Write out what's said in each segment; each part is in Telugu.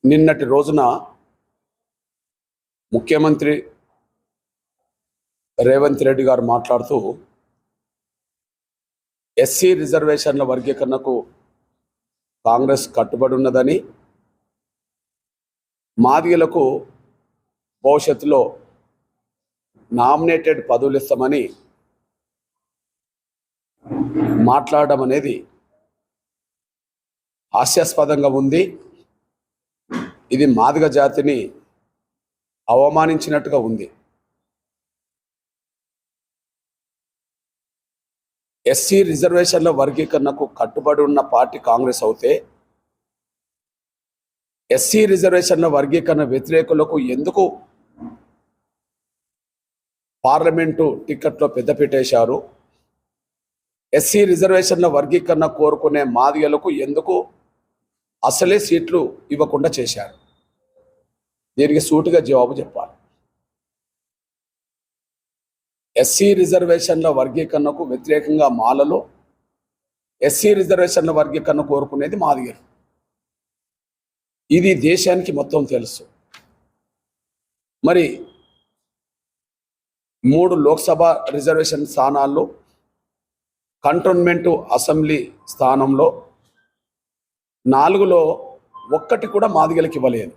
నిన్నటి రోజున ముఖ్యమంత్రి రేవంత్ రెడ్డి గారు మాట్లాడుతూ ఎస్సీ రిజర్వేషన్ల వర్గీకరణకు కాంగ్రెస్ కట్టుబడి ఉన్నదని, మాదిగలకు భవిష్యత్తులో నామినేటెడ్ పదవులు ఇస్తామని మాట్లాడడం అనేది హాస్యాస్పదంగా ఉంది. ఇది మాదిగ జాతిని అవమానించినట్టుగా ఉంది. ఎస్సీ రిజర్వేషన్ల వర్గీకరణకు కట్టుబడి ఉన్న పార్టీ కాంగ్రెస్ అవుతే, ఎస్సీ రిజర్వేషన్ల వర్గీకరణ వ్యతిరేకులకు ఎందుకు పార్లమెంటు టికెట్లో పెద్దపీటేశారు? ఎస్సీ రిజర్వేషన్ల వర్గీకరణ కోరుకునే మాదిగలకు ఎందుకు అసలే సీట్లు ఇవ్వకుండా చేశారు? దీనికి సూటిగా జవాబు చెప్పాలి. ఎస్సీ రిజర్వేషన్ల వర్గీకరణకు వ్యతిరేకంగా మాలలో, ఎస్సీ రిజర్వేషన్ల వర్గీకరణ కోరుకునేది మాదిగలు. ఇది దేశానికి మొత్తం తెలుసు. మరి 3 లోక్సభ రిజర్వేషన్ స్థానాల్లో, కంటోన్మెంటు అసెంబ్లీ స్థానంలో 4లో 1 కూడా మాదిగలకు ఇవ్వలేదు.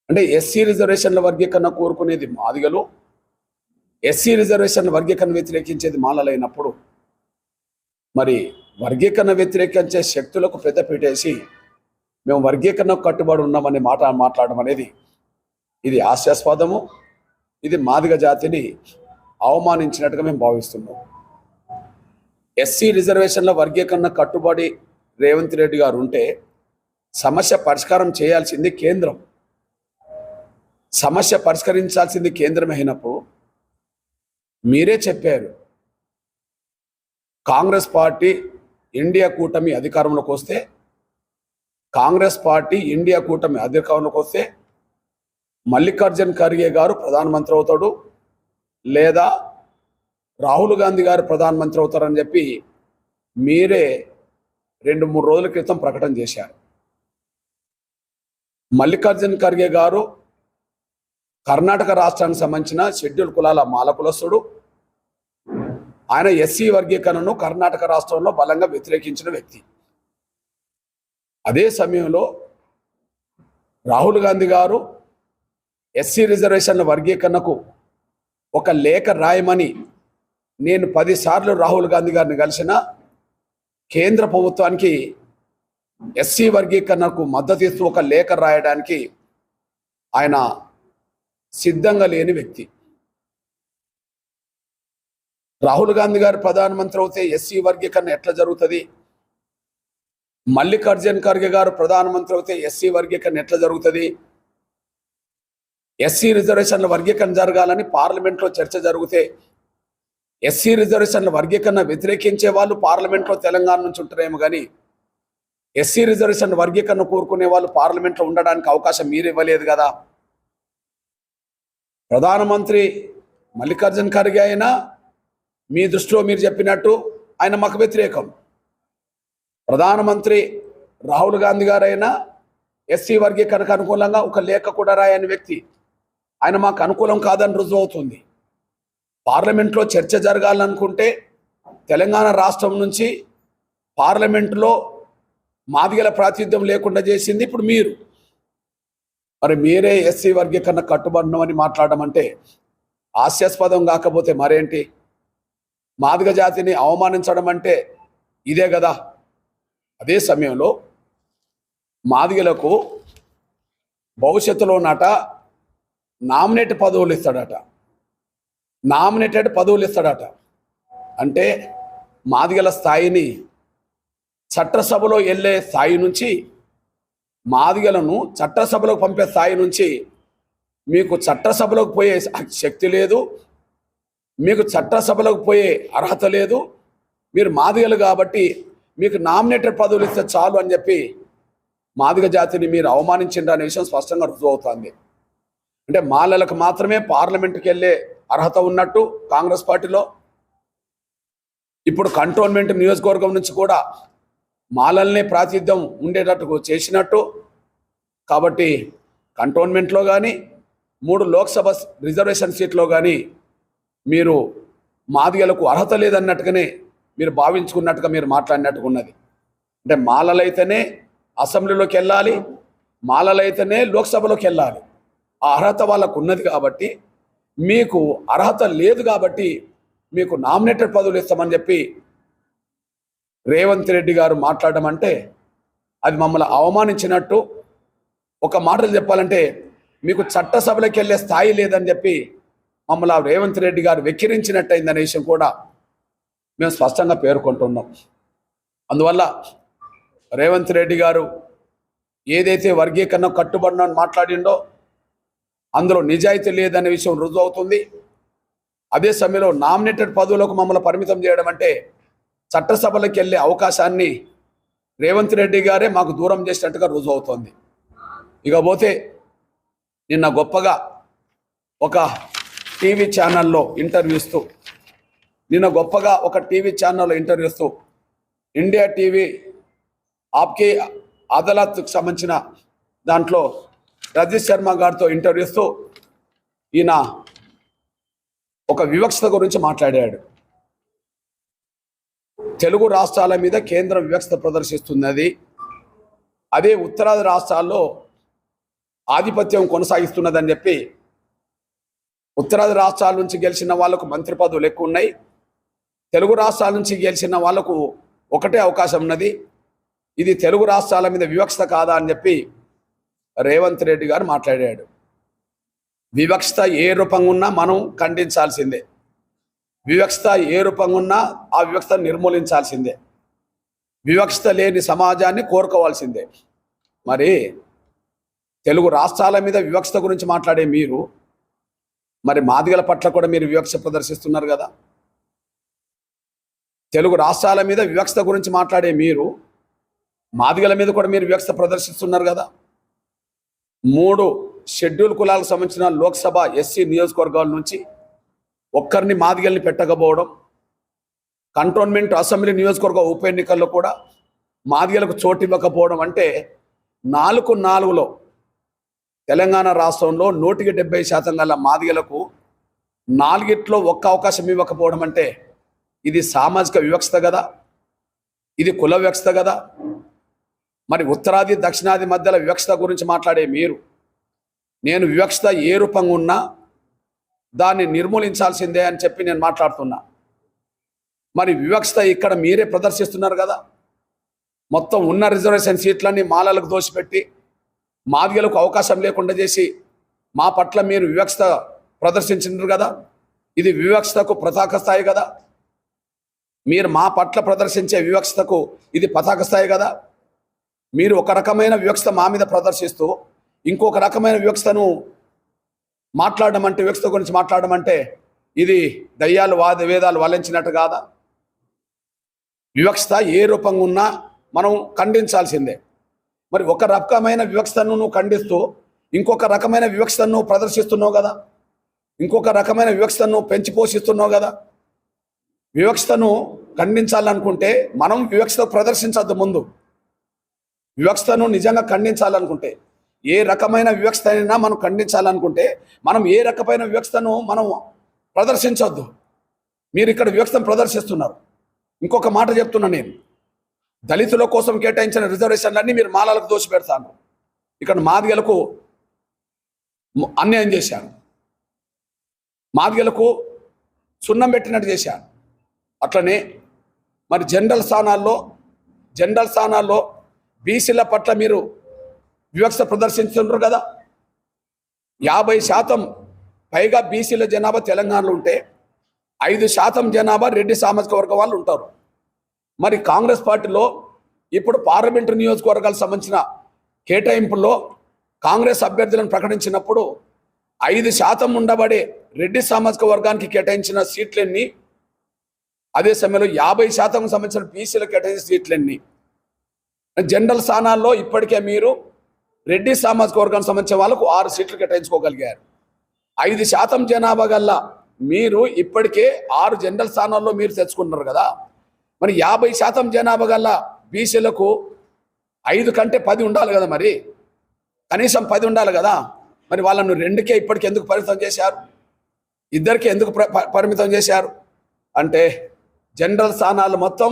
అంటే ఎస్సీ రిజర్వేషన్ల వర్గీకరణ కోరుకునేది మాదిగలు, ఎస్సీ రిజర్వేషన్ వర్గీకరణ వ్యతిరేకించేది మాలలైనప్పుడు, మరి వర్గీకరణ వ్యతిరేకించే శక్తులకు పెద్దపీటేసి మేము వర్గీకరణకు కట్టుబడి ఉన్నామని మాట్లాడడం అనేది ఇది హాస్యాస్పదము. ఇది మాదిగ జాతిని అవమానించినట్టుగా మేము భావిస్తున్నాం. ఎస్సీ రిజర్వేషన్ల వర్గీకరణ కట్టుబడి రేవంత్ రెడ్డి గారు ఉంటే సమస్య పరిష్కారం చేయాల్సింది కేంద్రం. సమస్య పరిష్కరించాల్సింది కేంద్రమే అయినప్పుడు మీరే చెప్పారు, కాంగ్రెస్ పార్టీ ఇండియా కూటమి అధికారంలోకి వస్తే, కాంగ్రెస్ పార్టీ ఇండియా కూటమి అధికారంలోకి వస్తే మల్లికార్జున్ ఖర్గే గారు ప్రధానమంత్రి అవుతాడు, లేదా రాహుల్ గాంధీ గారు ప్రధానమంత్రి అవుతారని చెప్పి మీరే 2-3 రోజుల క్రితం ప్రకటన చేశారు. మల్లికార్జున్ ఖర్గే గారు కర్ణాటక రాష్ట్రానికి సంబంధించిన షెడ్యూల్ కులాల మాల కులస్తుడు. ఆయన ఎస్సీ వర్గీకరణను కర్ణాటక రాష్ట్రంలో బలంగా వ్యతిరేకించిన వ్యక్తి. అదే సమయంలో రాహుల్ గాంధీ గారు ఎస్సీ రిజర్వేషన్ల వర్గీకరణకు ఒక లేఖ రాయమని నేను 10 సార్లు రాహుల్ గాంధీ గారిని కలిసిన, కేంద్ర ప్రభుత్వానికి ఎస్సీ వర్గీకరణకు మద్దతు ఇస్తూ ఒక లేఖ రాయడానికి ఆయన సిద్ధంగా లేని వ్యక్తి. రాహుల్ గాంధీ గారు ప్రధానమంత్రి అవుతే ఎస్సీ వర్గీకరణ ఎట్లా జరుగుతుంది? మల్లికార్జున్ ఖర్గే గారు ప్రధానమంత్రి అవుతే ఎస్సీ వర్గీకరణ ఎట్లా జరుగుతుంది? ఎస్సీ రిజర్వేషన్ల వర్గీకరణ జరగాలని పార్లమెంట్లో చర్చ జరిగితే ఎస్సీ రిజర్వేషన్ల వర్గీకరణ వ్యతిరేకించే వాళ్ళు పార్లమెంట్లో తెలంగాణ నుంచి ఉంటారేమో కానీ ఎస్సీ రిజర్వేషన్ వర్గీకరణ కోరుకునే వాళ్ళు పార్లమెంట్లో ఉండడానికి అవకాశం మీరు ఇవ్వలేదు కదా. ప్రధానమంత్రి మల్లికార్జున్ ఖర్గే అయినా మీ దృష్టిలో మీరు చెప్పినట్టు ఆయన మాకు వ్యతిరేకం. ప్రధానమంత్రి రాహుల్ గాంధీ గారైనా ఎస్సీ వర్గీకరణకు అనుకూలంగా ఒక లేఖ కూడా రాయని వ్యక్తి. ఆయన మాకు అనుకూలం కాదని రుజువు అవుతుంది. పార్లమెంట్లో చర్చ జరగాలనుకుంటే తెలంగాణ రాష్ట్రం నుంచి పార్లమెంటులో మాదిగల ప్రాతినిధ్యం లేకుండా చేసింది ఇప్పుడు మీరు. మరి మీరే ఎస్సీ వర్గీకరణ కట్టుబడినామని మాట్లాడడం అంటే హాస్యాస్పదం కాకపోతే మరేంటి? మాదిగ జాతిని అవమానించడం అంటే ఇదే కదా. అదే సమయంలో మాదిగలకు భవిష్యత్తులో నామినేటెడ్ పదవులు ఇస్తాడట. అంటే మాదిగల స్థాయిని చట్టసభలో వెళ్ళే స్థాయి నుంచి, మాదిగలను చట్టసభలోకి పంపే స్థాయి నుంచి మీకు చట్టసభలోకి పోయే శక్తి లేదు, మీకు చట్టసభలోకి పోయే అర్హత లేదు. మీరు మాదిగలు కాబట్టి మీకు నామినేటెడ్ పదవులు ఇస్తే చాలు అని చెప్పి మాదిగ జాతిని మీరు అవమానించిండ్రు అనే విషయం స్పష్టంగా రుజువు అవుతుంది. అంటే మాలలకు మాత్రమే పార్లమెంటుకి వెళ్ళే అర్హత ఉన్నట్టు కాంగ్రెస్ పార్టీలో, ఇప్పుడు కంటోన్మెంట్ నియోజకవర్గం నుంచి కూడా మాలల్నే ప్రాతినిధ్యం ఉండేటట్టు చేసినట్టు కాబట్టి కంటోన్మెంట్లో కానీ 3 లోక్సభ రిజర్వేషన్ సీట్లో కానీ మీరు మాదిగలకు అర్హత లేదన్నట్టుగానే మీరు భావించుకున్నట్టుగా మీరు మాట్లాడినట్టుగా ఉన్నది. అంటే మాలలైతేనే అసెంబ్లీలోకి వెళ్ళాలి, మాలలైతేనే లోక్సభలోకి వెళ్ళాలి. ఆ అర్హత వాళ్ళకు ఉన్నది కాబట్టి, మీకు అర్హత లేదు కాబట్టి మీకు నామినేటెడ్ పదవులు ఇస్తామని చెప్పి రేవంత్ రెడ్డి గారు మాట్లాడడం అంటే అది మమ్మల్ని అవమానించినట్టు. ఒక మాటలు చెప్పాలంటే మీకు చట్టసభలోకి వెళ్ళే స్థాయి లేదని చెప్పి మమ్మల్ని రేవంత్ రెడ్డి గారు వెక్కిరించినట్టయిందనే విషయం కూడా మేము స్పష్టంగా పేర్కొంటున్నాం. అందువల్ల రేవంత్ రెడ్డి గారు ఏదైతే వర్గీకరణ కట్టుబడిన మాట్లాడిండో అందులో నిజాయితీ లేదనే విషయం రుజువు అవుతుంది. అదే సమయంలో నామినేటెడ్ పదవులకు మమ్మల్ని పరిమితం చేయడం అంటే చట్టసభలకు వెళ్ళే అవకాశాన్ని రేవంత్ రెడ్డి గారే మాకు దూరం చేసినట్టుగా రుజువు అవుతుంది. ఇకపోతే నిన్న గొప్పగా ఒక టీవీ ఛానల్లో ఇంటర్వ్యూ ఇస్తూ ఇండియా టీవీ ఆప్కే అదాలత్కు సంబంధించిన దాంట్లో రజత్ శర్మ గారితో ఇంటర్వ్యూ ఇస్తూ ఈయన ఒక వివక్షత గురించి మాట్లాడాడు. తెలుగు రాష్ట్రాల మీద కేంద్రం వివక్షత ప్రదర్శిస్తున్నది, అదే ఉత్తరాది రాష్ట్రాల్లో ఆధిపత్యం కొనసాగిస్తున్నదని చెప్పి, ఉత్తరాది రాష్ట్రాల నుంచి గెలిచిన వాళ్లకు మంత్రి పదవులు ఎక్కువ ఉన్నాయి, తెలుగు రాష్ట్రాల నుంచి గెలిచిన వాళ్లకు ఒకటే అవకాశం ఉన్నది, ఇది తెలుగు రాష్ట్రాల మీద వివక్షత కాదా అని చెప్పి రేవంత్ రెడ్డి గారు మాట్లాడాడు. వివక్షత ఏ రూపంగా ఉన్నా మనం ఖండించాల్సిందే, వివక్షత ఏ రూపంగా ఉన్నా ఆ వివక్షత నిర్మూలించాల్సిందే, వివక్షత లేని సమాజాన్ని కోరుకోవాల్సిందే. మరి తెలుగు రాష్ట్రాల మీద వివక్షత గురించి మాట్లాడే మీరు మరి మాదిగల పట్ల కూడా మీరు వివక్ష ప్రదర్శిస్తున్నారు కదా. తెలుగు రాష్ట్రాల మీద వివక్షత గురించి మాట్లాడే మీరు మాదిగల మీద కూడా మీరు వివక్ష ప్రదర్శిస్తున్నారు కదా. 3 షెడ్యూల్ కులాలకు సంబంధించిన లోక్సభ ఎస్సీ నియోజకవర్గాల నుంచి ఒక్కరిని మాదిగల్ని పెట్టకపోవడం, కంటోన్మెంట్ అసెంబ్లీ నియోజకవర్గ ఉప ఎన్నికల్లో కూడా మాదిగలకు చోటు ఇవ్వకపోవడం అంటే 4-4లో తెలంగాణ రాష్ట్రంలో 170% గల మాదిగలకు 4ట్లో 1 అవకాశం ఇవ్వకపోవడం అంటే ఇది సామాజిక వివక్షత కదా, ఇది కుల వివక్షత కదా. మరి ఉత్తరాది దక్షిణాది మధ్యలో వివక్షత గురించి మాట్లాడే మీరు, నేను వివక్షత ఏ రూపంగా ఉన్నా దాన్ని నిర్మూలించాల్సిందే అని చెప్పి నేను మాట్లాడుతున్నా. మరి వివక్షత ఇక్కడ మీరే ప్రదర్శిస్తున్నారు కదా. మొత్తం ఉన్న రిజర్వేషన్ సీట్లన్నీ మాలలకు దోసిపెట్టి మాదిగలకు అవకాశం లేకుండా చేసి మా పట్ల మీరు వివక్షత ప్రదర్శించినారు కదా. ఇది వివక్షతకు పతాక స్థాయి కదా. మీరు మా పట్ల ప్రదర్శించే వివక్షతకు ఇది పతాక స్థాయి కదా. మీరు ఒక రకమైన వివక్షత మా మీద ప్రదర్శిస్తూ ఇంకొక రకమైన వివక్షతను మాట్లాడడం అంటే, వివక్షత గురించి మాట్లాడడం అంటే ఇది దయ్యాలు వేదాలు వల్లించినట్టు కాదా. వివక్షత ఏ రూపంగా ఉన్నా మనం ఖండించాల్సిందే. మరి ఒక రకమైన వివక్షతను నువ్వు ఖండిస్తూ ఇంకొక రకమైన వివక్షతను ప్రదర్శిస్తున్నావు కదా, ఇంకొక రకమైన వివక్షతను పెంచి పోషిస్తున్నావు కదా. వివక్షతను ఖండించాలనుకుంటే మనం వివక్షత ప్రదర్శించద్దు. ముందు వివక్షతను నిజంగా ఖండించాలనుకుంటే, ఏ రకమైన వివక్షత అయినా మనం ఖండించాలనుకుంటే మనం ఏ రకమైన వివక్షతను మనం ప్రదర్శించొద్దు. మీరు ఇక్కడ వివక్షతను ప్రదర్శిస్తున్నారు. ఇంకొక మాట చెప్తున్నా, నేను దళితుల కోసం కేటాయించిన రిజర్వేషన్లన్నీ మీరు మాలలకు దోషి పెడతాను. ఇక్కడ మాదిగలకు అన్యాయం చేశాను, మాదిగలకు సున్నం పెట్టినట్టు చేశాను. అట్లనే మరి జనరల్ స్థానాల్లో బీసీల పట్ల మీరు వివక్ష ప్రదర్శించుతున్నారు కదా. 50% పైగా బీసీల జనాభా తెలంగాణలో ఉంటే 5% జనాభా రెడ్డి సామాజిక వర్గం వాళ్ళు ఉంటారు. మరి కాంగ్రెస్ పార్టీలో ఇప్పుడు పార్లమెంటు నియోజకవర్గాలకు సంబంధించిన కేటాయింపుల్లో కాంగ్రెస్ అభ్యర్థులను ప్రకటించినప్పుడు 5% ఉండబడే రెడ్డి సామాజిక వర్గానికి కేటాయించిన సీట్లన్నీ, అదే సమయంలో 50% సంబంధించిన బీసీలకు కేటాయించిన సీట్లన్నీ. జనరల్ స్థానాల్లో ఇప్పటికే మీరు రెడ్డి సామాజిక వర్గానికి సంబంధించిన వాళ్ళకు 6 సీట్లు కేటాయించుకోగలిగారు. 5% జనాభా గల్లా మీరు ఇప్పటికే 6 జనరల్ స్థానాల్లో మీరు తెచ్చుకున్నారు కదా. మరి 50% జనాభా గల్లా బీసీలకు 5 కంటే 10 ఉండాలి కదా. మరి కనీసం 10 ఉండాలి కదా. మరి వాళ్ళను 2కే ఇప్పటికి ఎందుకు పరిమితం చేశారు? 2కే ఎందుకు పరిమితం చేశారు అంటే జనరల్ స్థానాలు మొత్తం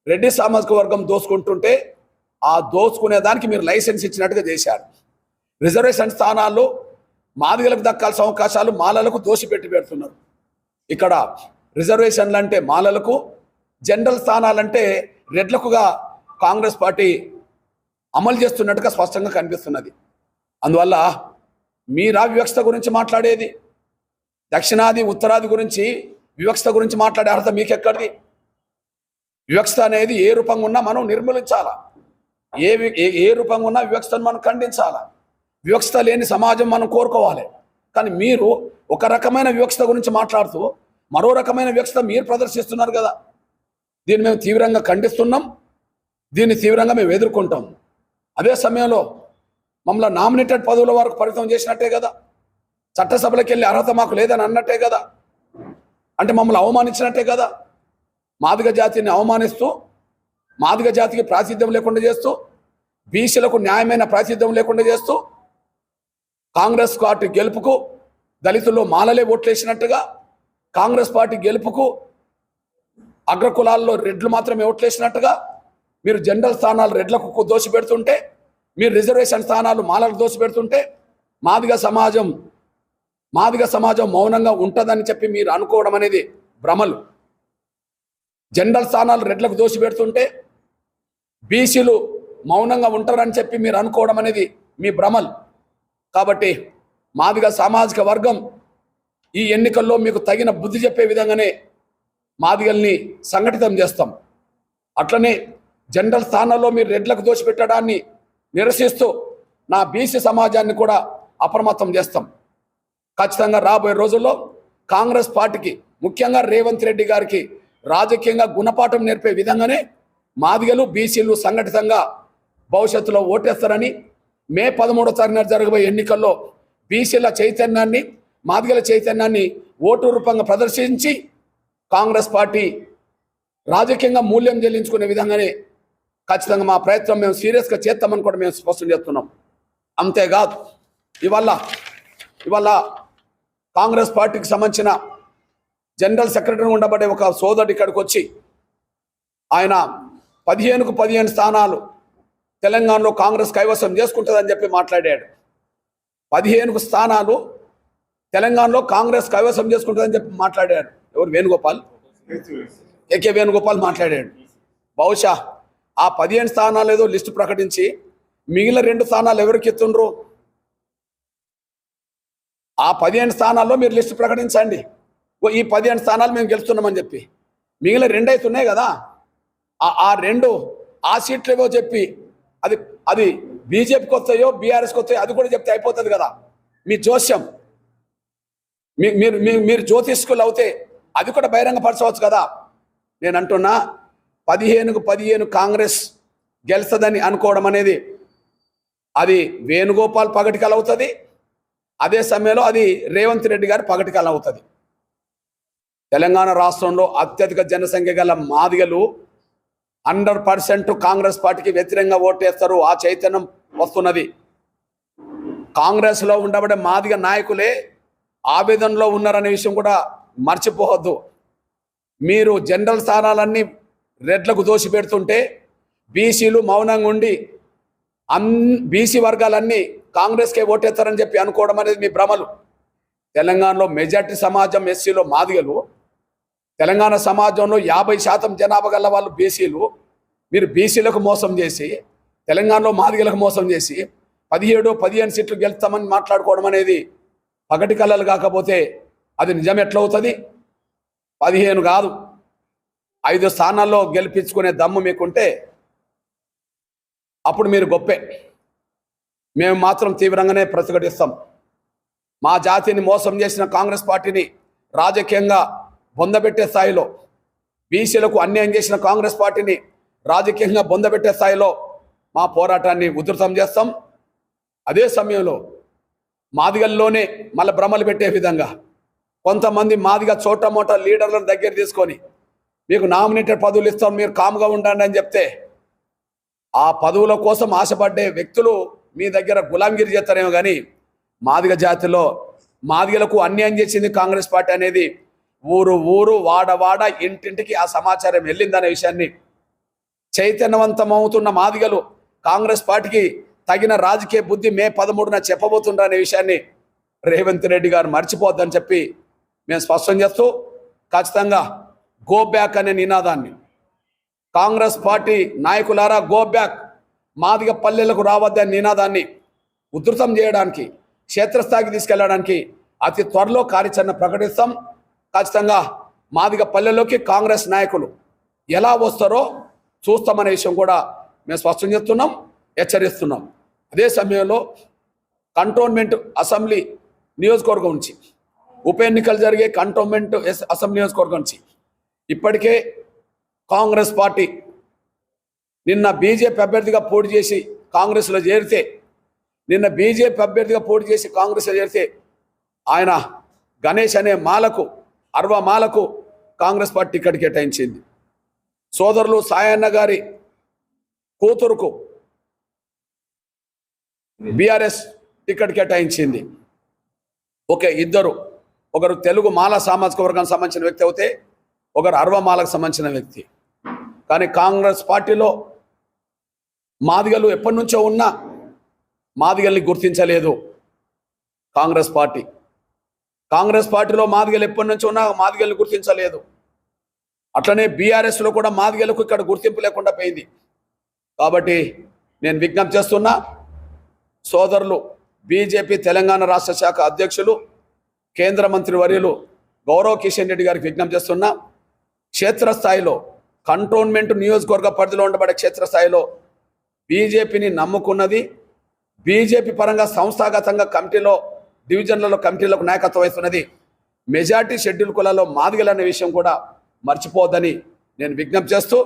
రెడ్డి సామాజిక వర్గం దోసుకుంటుంటే ఆ దోసుకునే దానికి మీరు లైసెన్స్ ఇచ్చినట్టుగా చేశారు. రిజర్వేషన్ స్థానాల్లో మాదిగలకు దక్కాల్సిన అవకాశాలు మాలలకు దోషిపెట్టి పెడుతున్నారు. ఇక్కడ రిజర్వేషన్లు అంటే మాలలకు, జనరల్ స్థానాలంటే రెడ్లకుగా కాంగ్రెస్ పార్టీ అమలు చేస్తున్నట్టుగా స్పష్టంగా కనిపిస్తున్నది. అందువల్ల మీరా వివక్షత గురించి మాట్లాడేది? దక్షిణాది ఉత్తరాది గురించి వివక్షత గురించి మాట్లాడే అర్హత మీకెక్కడిది? వివక్షత అనేది ఏ రూపంగా ఉన్నా మనం నిర్మూలించాలా, ఏ రూపంగా ఉన్నా వివక్షతను మనం ఖండించాలా. వివక్షత లేని సమాజం మనం కోరుకోవాలి. కానీ మీరు ఒక రకమైన వివక్షత గురించి మాట్లాడుతూ మరో రకమైన వివక్షత మీరు ప్రదర్శిస్తున్నారు కదా. దీన్ని మేము తీవ్రంగా ఖండిస్తున్నాం, దీన్ని తీవ్రంగా మేము ఎదుర్కొంటాం. అదే సమయంలో మమ్మల్ని నామినేటెడ్ పదవుల వరకు పరిమితం చేసినట్టే కదా, చట్టసభలకు వెళ్ళి అర్హత మాకు లేదని అన్నట్టే కదా, అంటే మమ్మల్ని అవమానించినట్టే కదా. మాదిగ జాతిని అవమానిస్తూ, మాదిగ జాతికి ప్రాతినిధ్యం లేకుండా చేస్తూ, బీసీలకు న్యాయమైన ప్రాతినిధ్యం లేకుండా చేస్తూ, కాంగ్రెస్ పార్టీ గెలుపుకు దళితుల్లో మాలలే ఓట్లేసినట్టుగా, కాంగ్రెస్ పార్టీ గెలుపుకు అగ్రకులాల్లో రెడ్లు మాత్రమే ఓట్లేసినట్టుగా మీరు జనరల్ స్థానాలు రెడ్లకు దోషిపెడుతుంటే, మీరు రిజర్వేషన్ స్థానాలు మాలకు దోషిపెడుతుంటే మాదిగ సమాజం మౌనంగా ఉంటుందని చెప్పి మీరు అనుకోవడం అనేది భ్రమలు. జనరల్ స్థానాలు రెడ్లకు దోషిపెడుతుంటే బీసీలు మౌనంగా ఉంటారని చెప్పి మీరు అనుకోవడం అనేది మీ భ్రమలు. కాబట్టి మాదిగ సామాజిక వర్గం ఈ ఎన్నికల్లో మీకు తగిన బుద్ధి చెప్పే విధంగానే మాదిగల్ని సంఘటితం చేస్తాం. అట్లనే జనరల్ స్థానాల్లో మీరు రెడ్లకు దోషిపెట్టడాన్ని నిరసిస్తూ నా బీసీ సమాజాన్ని కూడా అప్రమత్తం చేస్తాం. ఖచ్చితంగా రాబోయే రోజుల్లో కాంగ్రెస్ పార్టీకి, ముఖ్యంగా రేవంత్ రెడ్డి గారికి రాజకీయంగా గుణపాఠం నేర్పే విధంగానే మాదిగలు బీసీలు సంఘటితంగా భవిష్యత్తులో ఓటేస్తారని, మే 13వ తారీఖున జరగబోయే ఎన్నికల్లో బీసీల చైతన్యాన్ని, మాదిగల చైతన్యాన్ని ఓటు రూపంగా ప్రదర్శించి కాంగ్రెస్ పార్టీ రాజకీయంగా మూల్యం చెల్లించుకునే విధంగానే ఖచ్చితంగా మా ప్రయత్నం మేము సీరియస్గా చేస్తామని కూడా మేము స్పష్టం చేస్తున్నాం. అంతేకాదు ఇవాళ కాంగ్రెస్ పార్టీకి సంబంధించిన జనరల్ సెక్రటరీ ఉండబడే ఒక సోదరుడు ఇక్కడికి వచ్చి ఆయన 15కు 15 స్థానాలు తెలంగాణలో కాంగ్రెస్ కైవసం చేసుకుంటుందని చెప్పి మాట్లాడాడు. 15 స్థానాలు తెలంగాణలో కాంగ్రెస్ కైవసం చేసుకుంటుందని చెప్పి మాట్లాడాడు. ఎవరు? వేణుగోపాల్, ఏకే వేణుగోపాల్ మాట్లాడాడు. బహుశా ఆ 15 స్థానాలు ఏదో లిస్టు ప్రకటించి మిగిలిన 2 స్థానాలు ఎవరికి ఎత్తుండ్రు? ఆ 15 స్థానాల్లో మీరు లిస్టు ప్రకటించండి, ఈ 15 స్థానాలు మేము గెలుస్తున్నామని చెప్పి. మిగిలిన 2 అయితే ఉన్నాయి కదా, ఆ 2 ఆ సీట్లు ఏవో చెప్పి అది బీజేపీకి వస్తాయో బీఆర్ఎస్కి వస్తాయో అది కూడా చెప్తే అయిపోతుంది కదా. మీ జోస్యం, మీరు జ్యోతిష్కులు అవుతే అది కూడా బహిరంగపరచవచ్చు కదా. నేను అంటున్నా 15కు 15 కాంగ్రెస్ గెలుస్తుందని అనుకోవడం అనేది అది వేణుగోపాల్ పగటికల్ అవుతుంది, అదే సమయంలో అది రేవంత్ రెడ్డి గారి పగటికల్ అవుతుంది. తెలంగాణ రాష్ట్రంలో అత్యధిక జనసంఖ్య గల మాదిగలు 100% కాంగ్రెస్ పార్టీకి వ్యతిరేకంగా ఓటేస్తారు. ఆ చైతన్యం వస్తున్నది. కాంగ్రెస్లో ఉండబడే మాదిగ నాయకులే ఆవేదనలో ఉన్నారనే విషయం కూడా మర్చిపోవద్దు. మీరు జనరల్ స్థానాలన్నీ రెడ్లకు దోషిపెడుతుంటే బీసీలు మౌనంగా ఉండి బీసీ వర్గాలన్నీ కాంగ్రెస్కే ఓటేస్తారని చెప్పి అనుకోవడం అనేది మీ భ్రమలు. తెలంగాణలో మెజార్టీ సమాజం ఎస్సీలో మాదిగలు, తెలంగాణ సమాజంలో 50% జనాభా గల వాళ్ళు బీసీలు. మీరు బీసీలకు మోసం చేసి తెలంగాణలో మాదిగలకు మోసం చేసి 17-15 సీట్లు గెలుస్తామని మాట్లాడుకోవడం అనేది పగటి కళలు కాకపోతే అది నిజం ఎట్లవుతుంది? 15 కాదు 5 స్థానాల్లో గెలిపించుకునే దమ్ము మీకుంటే అప్పుడు మీరు గొప్పే. మేము మాత్రం తీవ్రంగానే ప్రతిఘటిస్తాం. మా జాతిని మోసం చేసిన కాంగ్రెస్ పార్టీని రాజకీయంగా బొందబెట్టే స్థాయిలో, బీసీలకు అన్యాయం చేసిన కాంగ్రెస్ పార్టీని రాజకీయంగా బొందబెట్టే స్థాయిలో మా పోరాటాన్ని ఉధృతం చేస్తాం. అదే సమయంలో మాదిగల్లోనే మళ్ళీ భ్రమలు పెట్టే విధంగా కొంతమంది మాదిగ చోట మోట లీడర్లను దగ్గర తీసుకొని మీకు నామినేటెడ్ పదవులు ఇస్తాం, మీరు కామ్గా ఉండండి అని చెప్తే ఆ పదవుల కోసం ఆశపడ్డే వ్యక్తులు మీ దగ్గర గులాంగిరి చేస్తారేమో కానీ మాదిగ జాతిలో మాదిగలకు అన్యాయం చేసింది కాంగ్రెస్ పార్టీ అనేది ఊరు ఊరు వాడ వాడ ఇంటింటికి ఆ సమాచారం వెళ్ళిందనే విషయాన్ని చైతన్యవంతమవుతున్న మాదిగలు కాంగ్రెస్ పార్టీకి తగిన రాజకీయ బుద్ధి మే 13న చెప్పబోతుండ్రనే విషయాన్ని రేవంత్ రెడ్డి గారు మర్చిపోద్దని చెప్పి మేము స్పష్టం చేస్తూ ఖచ్చితంగా గో బ్యాక్ అనే నినాదాన్ని కాంగ్రెస్ పార్టీ నాయకులారా గో బ్యాక్ మాదిగ పల్లెలకు రావద్దనే నినాదాన్ని ఉధృతం చేయడానికి క్షేత్రస్థాయికి తీసుకెళ్లడానికి అతి త్వరలో కార్యాచరణ ప్రకటిస్తాం. ఖచ్చితంగా మాదిగ పల్లెల్లోకి కాంగ్రెస్ నాయకులు ఎలా వస్తారో చూస్తామనే విషయం కూడా మేము స్పష్టం చేస్తున్నాం, హెచ్చరిస్తున్నాం. అదే సమయంలో కంటోన్మెంట్ అసెంబ్లీ నియోజకవర్గం నుంచి ఉప ఎన్నికలు జరిగే కంటోన్మెంట్ అసెంబ్లీ నియోజకవర్గం నుంచి ఇప్పటికే కాంగ్రెస్ పార్టీ నిన్న బీజేపీ అభ్యర్థిగా పోటీ చేసి కాంగ్రెస్లో చేరితే ఆయన గణేష్ అనే మాలకు మాలకు కాంగ్రెస్ పార్టీ టికెట్ కేటాయించింది. సోదరులు సాయన్న గారి కూతురుకు బీఆర్ఎస్ టికెట్ కేటాయించింది. ఇద్దరు, ఒకరు తెలుగు మాల సామాజిక వర్గానికి సంబంధించిన వ్యక్తి అయితే ఒకరు మాలకు సంబంధించిన వ్యక్తి. కానీ కాంగ్రెస్ పార్టీలో మాదిగలు ఎప్పటి నుంచో ఉన్నా మాదిగల్ని గుర్తించలేదు కాంగ్రెస్ పార్టీలో మాదిగలు ఎప్పటి నుంచో ఉన్నా మాదిగల్ని గుర్తించలేదు. అట్లనే బీఆర్ఎస్లో కూడా మాదిగలకు ఇక్కడ గుర్తింపు లేకుండా పోయింది. కాబట్టి నేను విజ్ఞప్తి చేస్తున్నా సోదరులు బీజేపీ తెలంగాణ రాష్ట్ర శాఖ అధ్యక్షులు కేంద్ర మంత్రి వర్యులు గౌరవ్ కిషన్ రెడ్డి గారికి విజ్ఞప్తి చేస్తున్నా క్షేత్రస్థాయిలో కంటోన్మెంట్ నియోజకవర్గ పరిధిలో ఉండబడే క్షేత్రస్థాయిలో బీజేపీని నమ్ముకున్నది బీజేపీ పరంగా సంస్థాగతంగా కమిటీలో డివిజన్లలో కమిటీలకు నాయకత్వం వహిస్తున్నది మెజార్టీ షెడ్యూల్ కులాల్లో మాదిగలు అనే విషయం కూడా మర్చిపోవద్దని నేను విజ్ఞప్తి చేస్తూ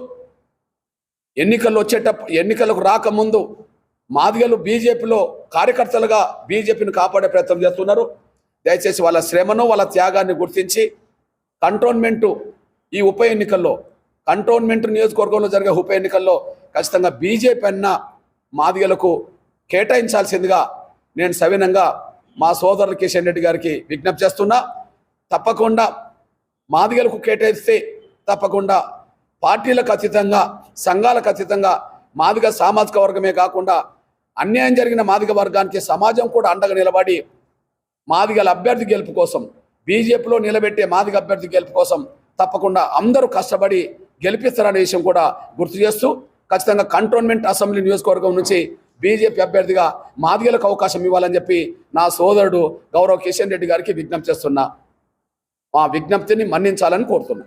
ఎన్నికలకు రాకముందు మాదిగలు బీజేపీలో కార్యకర్తలుగా బీజేపీని కాపాడే ప్రయత్నం చేస్తున్నారు. దయచేసి వాళ్ళ శ్రమను వాళ్ళ త్యాగాన్ని గుర్తించి కంటోన్మెంటు ఈ ఉప ఎన్నికల్లో కంటోన్మెంట్ నియోజకవర్గంలో జరిగే ఉప ఎన్నికల్లో ఖచ్చితంగా బీజేపీ అన్న మాదిగలకు కేటాయించాల్సిందిగా నేను సవినంగా మా సోదరులు కిషన్ రెడ్డి గారికి విజ్ఞప్తి చేస్తున్నా. తప్పకుండా మాదిగలకు కేటాయిస్తే తప్పకుండా పార్టీలకు అతీతంగా సంఘాలకు అతీతంగా మాదిగ సామాజిక వర్గమే కాకుండా అన్యాయం జరిగిన మాదిగ వర్గానికి సమాజం కూడా అండగా నిలబడి మాదిగల అభ్యర్థి గెలుపు కోసం బీజేపీలో నిలబెట్టే మాదిగ అభ్యర్థి గెలుపు కోసం తప్పకుండా అందరూ కష్టపడి గెలిపిస్తారనే విషయం కూడా గుర్తు చేస్తూ ఖచ్చితంగా కంటోన్మెంట్ అసెంబ్లీ నియోజకవర్గం నుంచి బీజేపీ అభ్యర్థిగా మాదిగలకు అవకాశం ఇవ్వాలని చెప్పి నా సోదరుడు గౌరవ్ కిషన్ రెడ్డి గారికి విజ్ఞప్తి చేస్తున్నా. మా విజ్ఞప్తిని మన్నించాలని కోరుతున్నా.